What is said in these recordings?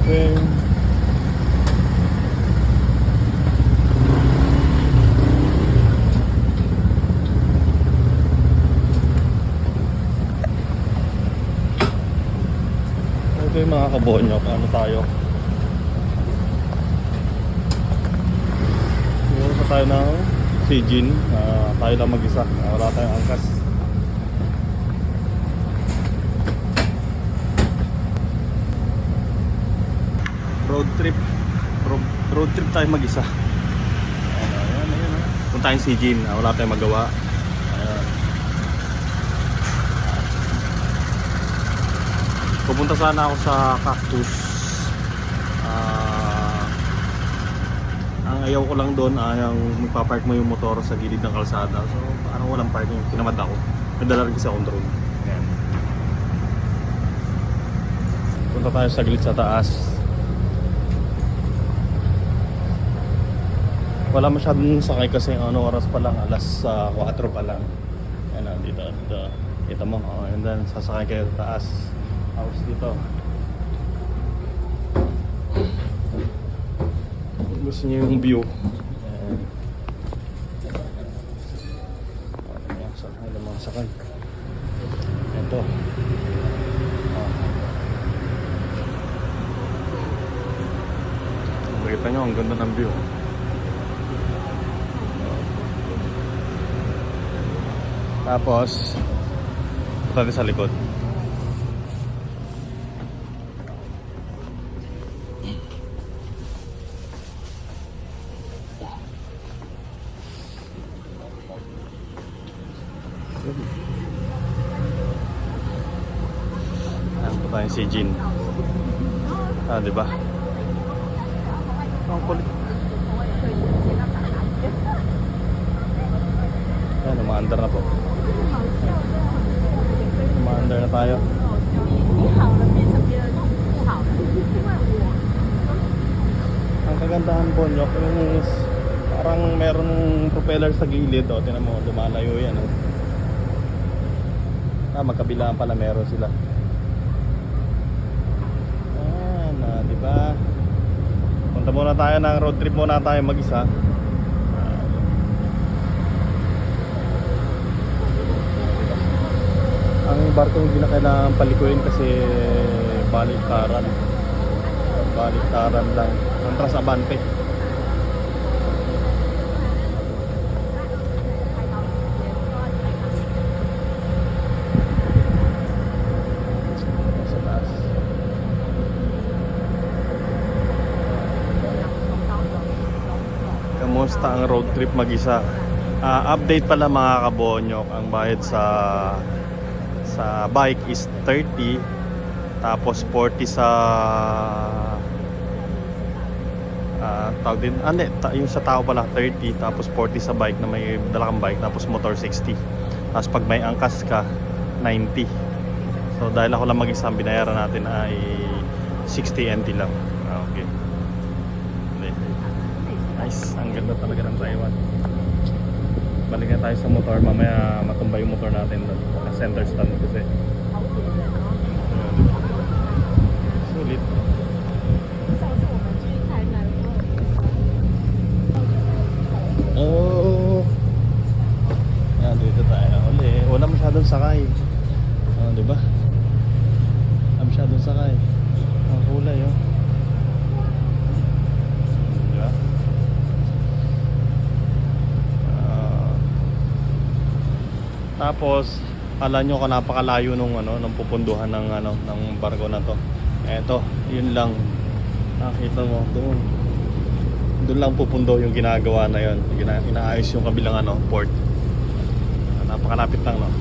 Okay. Ito yung mga kabonyo. Ano tayo? Siguro pa tayo ng Sijin. Tayo lang mag-isa. Wala tayong angkas. Road trip. Road trip tayo mag-isa. Ayan. Punta tayong Sijin. Wala tayong magawa. Ayan. Pupunta sana ako sa Cactus. Ang ayaw ko lang doon yung magpapark mo yung motor sa gilid ng kalsada. So parang walang parking. Tinamad ako. Nadala rin kasi akong drone. Ayan. Punta tayo sa gilid sa taas. Wala masyadong sakay kasi oras pa lang, alas 4 pa lang. Ayan, dito. Kita mo, and then sasakay kayo sa taas. House dito. Gusto niyo yung view. Ayan, sakay ng mga sakay. Ito. Makita nyo, ang ganda ng view. Tapos punta sa likod. Ayan po tayong si Jin. Diba? Ang kulit. Ayan, umaandar na po. Umaandar na tayo. Ang kagandahan po nyo, yung parang meron propeller sa gilid. Tinan mo, lumalayo yan. Magkabilaan pala meron sila. Ayan, diba? Punta muna tayo ng road trip muna tayo mag-isa. Ang barko hindi na kailangan palikuin kasi baliktaran lang. Antras abante. Sa taas. Kamusta ang road trip mag-isa? Update pala mga kabonyok, ang bayad sa bike is 30, tapos 40 sa tawag din, yung sa tao pala 30, tapos 40 sa bike na may dalakang bike, tapos motor 60, tapos pag may angkas ka 90. So dahil ako lang mag-isa, ang binayaran natin ay 60 NT lang. Okay, nice, ang ganda talaga ng Taiwan. Balik na tayo sa motor, mamaya matumba yung motor natin doon sa center stand kasi sulit. Yan, dito tayo uli. Wala masyadong sakay. Diba? Wala masyadong sakay. Ang kulay diba? Tapos kala nyo ka napakalayo nung nung pupunduhan ng barko na to. Eto, yun lang. Nakita mo doon lang pupundo yung ginagawa na yun. Inaayos yung kabilang port. Napakalapit lang, no.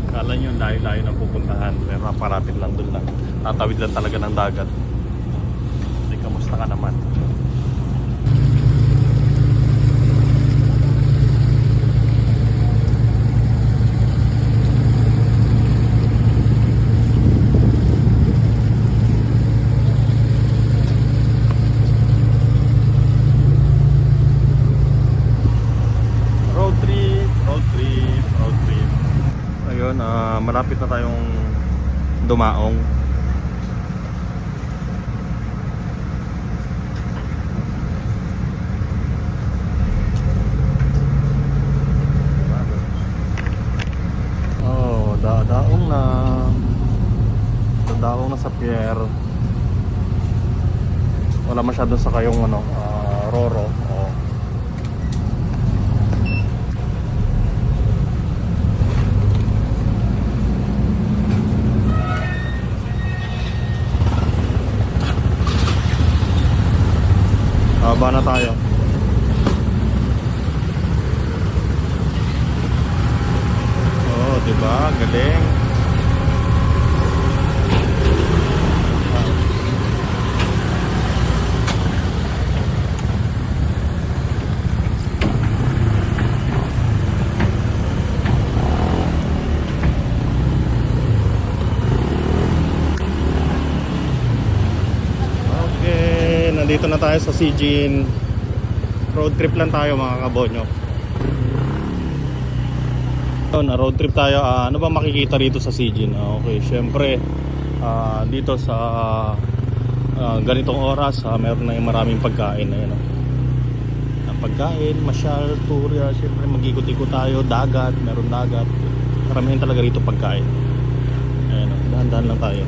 Kala nyo layo-layo ng pupuntahan, pero napakalapit lang, doon lang. Tatawid lang talaga ng dagat. Hindi, kamusta ka naman? Malapit na tayong dumaong. Wala masyadong sa kayong ano, Roro. Oo. Haba na tayo. Oh, diba? Galing. Okay, nandito na tayo sa Sijin. Road trip lang tayo mga kabonyo. Na road trip tayo. Ano ba makikita rito sa Sijin? Okay, syempre dito sa ganitong oras meron na yung maraming pagkain. Ayan, ang pagkain, masyal, turya. Syempre mag-ikot-ikot tayo. Dagat, meron dagat. Karamihan talaga rito pagkain. Ayan, dahan-dahan lang tayo.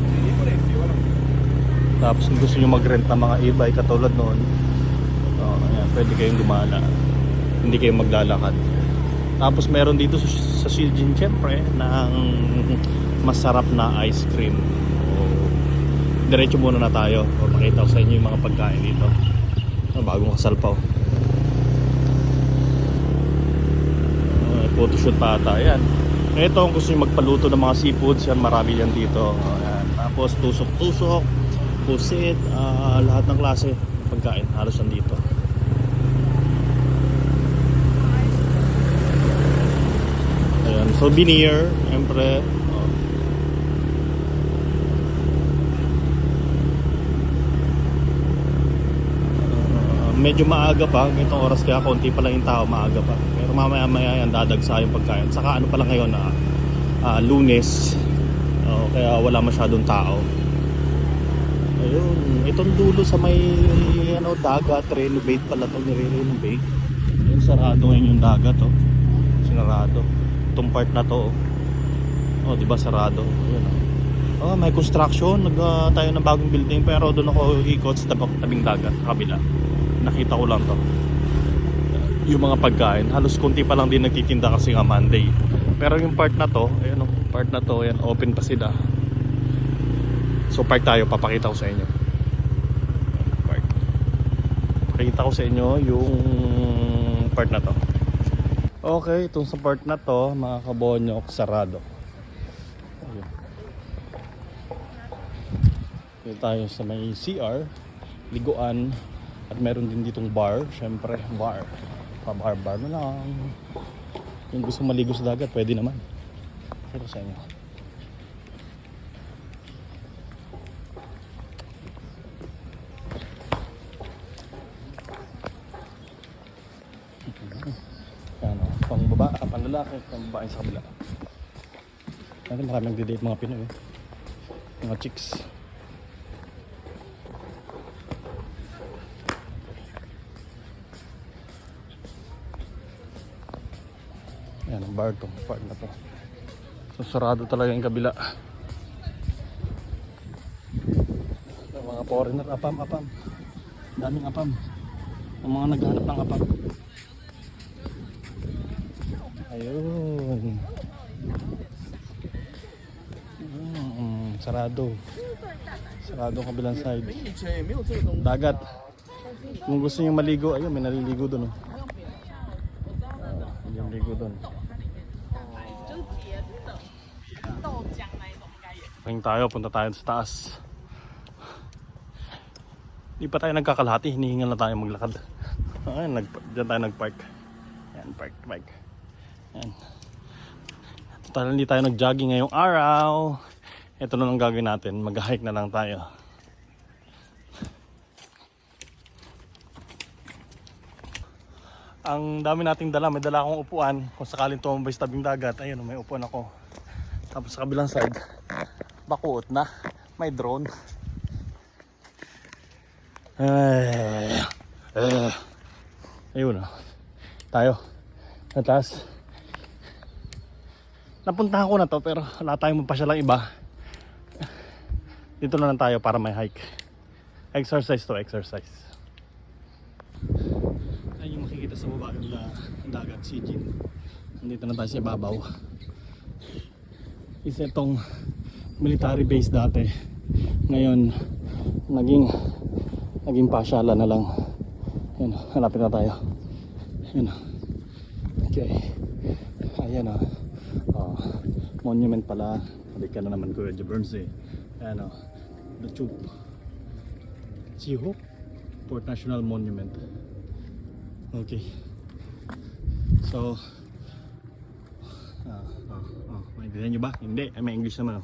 Tapos kung gusto nyo mag-rent ng mga e-bike katulad noon, ayan, pwede kayong gumala. Hindi kayong maglalakad. Tapos meron dito sa Sijin syempre ng masarap na ice cream. Diretso muna na tayo. Pakita ko sa inyo yung mga pagkain dito. Bagong kasalpaw. Photoshoot pa ata. Ayan. Ito kung gusto nyo magpaluto ng mga seafoods, yan marami yan dito. Ayan. Tapos tusok-tusok, pusit, lahat ng klase pagkain halos nandito. Ayan, souvenir, syempre. Medyo maaga pa, itong oras kaya konti pa lang yung tao, maaga pa. Pero mamaya-maya yan dadagsa yung pagkain. Saka ano pa lang ngayon na Lunes, kaya wala masyadong tao. Ayun, itong dulo sa may dagat, renovate pala to, nire-renovate. Yung sarado ngayon yung dagat, sinarado. Itong part na to, di ba sarado? Ayun, may construction, tayo ng bagong building, pero doon ako ikot sa tabing dagat, kabila. Nakita ko lang to. Yung mga pagkain, halos konti pa lang din nagtitinda kasi nga Monday. Pero yung part na to, ayun, part na to, ayan, open pa sila. So park tayo, papakita ko sa inyo. Park. Pakita ko sa inyo yung part na to. Okay, itong sa part na to, mga kabonyok, sarado. Ayun. Dito tayo sa may CR, liguan, at meron din ditong bar, syempre bar. Pa-bar na lang. Kung gusto maligo sa dagat, pwede naman. Pero sa inyo. Pang baba, pang lalaki, pang babae sa kabila. Natin marami nagde-date mga Pinoy, mga chicks. Yan ang bar to, part na to. So sarado talaga yung kabila. Mga foreigner, apam. Daming apam. Ang mga naghahanap ng apam. Ayun. Sarado. Sarado ang kabilang side. Dagat. Kung gusto niyo maligo, ayun, may naliligo doon. Yung ligo doon. Pahing tayo, punta tayo sa taas. Hindi pa tayo nagkakalahati, hinihingal na tayo maglakad. Ayun, dyan tayo nagpark. Yan, park. Yan. Total, hindi tayo nag-jogging ngayong araw. Ito na lang gagawin natin, mag-hike na lang tayo. Ang dami nating dala, may dala akong upuan. Kung sakaling tumambay sa tabing dagat, ayun, may upuan ako. Tapos sa kabilang side, bakuot na, may drone. Ayun, tayo sa taas. Napuntahan ko na to, pero wala tayong magpasyalang iba. Dito na lang tayo para may hike. Exercise to exercise. Ayun yung makikita sa baba yung dagat, Sijin. Nandito na tayo sa ibabaw. Isa itong military base dati. Ngayon, naging pasyalan na lang. Ayun, hanapin na tayo. Ayun. Okay. Ayan o. Monument pala. Balik ka na naman Kuya Jaburns eh. Ayan o. The Chup Chihok Port National Monument. Okay. So maintindihan nyo ba? Hindi, may English naman.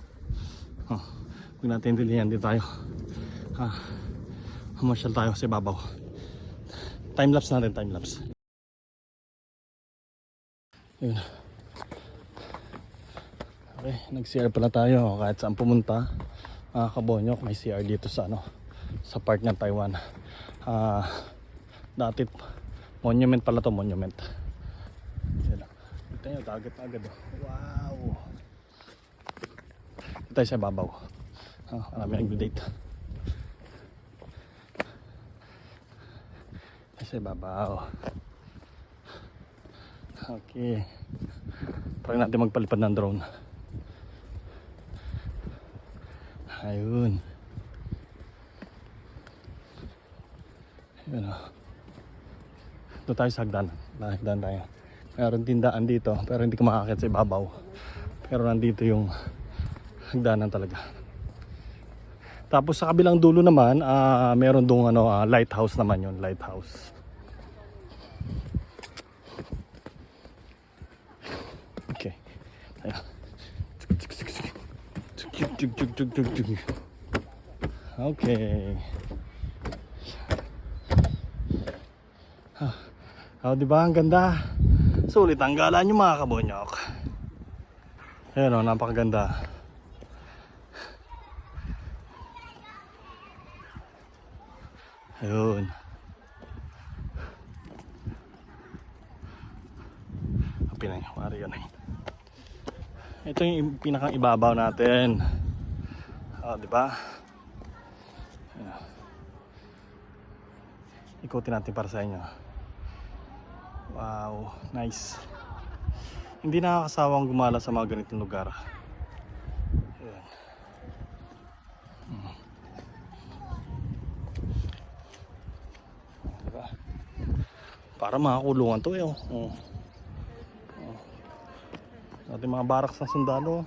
Huwag natin intindihan, dito tayo. Humasyal tayo sa ibabaw. Time-lapse natin, time-lapse. Yun. Okay, nag-CR pala tayo. Kahit saan pumunta, Kabonyok, may CR dito sa sa part ng Taiwan. Dati monument pala to, monument. Ito nyo, dagat agad oh. Wow. Ito tayo sa ibabaw. Marami nag-date. Sa ibabaw. Okay. Try natin magpalipad ng drone. Ayun. Ayun oh. Ito tayo sa hagdan. Hagdan tayo. Mayroon tindaan dito pero hindi ka makakakit sa ibabaw. Pero nandito yung hagdanan talaga. Tapos sa kabilang dulo naman, meron dong lighthouse naman yun, lighthouse. Okay. Ayan. Okay. Di ba ang ganda? Sulit ang gala nyo mga Kabonyok. Ayan o, napakaganda. Ayun. Pinay, mari yun eh. Ito yung pinakang ibabaw natin. Di ba? Ikutin natin para sa inyo. Wow, nice. Hindi nakakasawang gumala sa mga ganitong lugar. Ayan. Diba? Para makakulungan to eh. Ating mga baraks ng sundalo.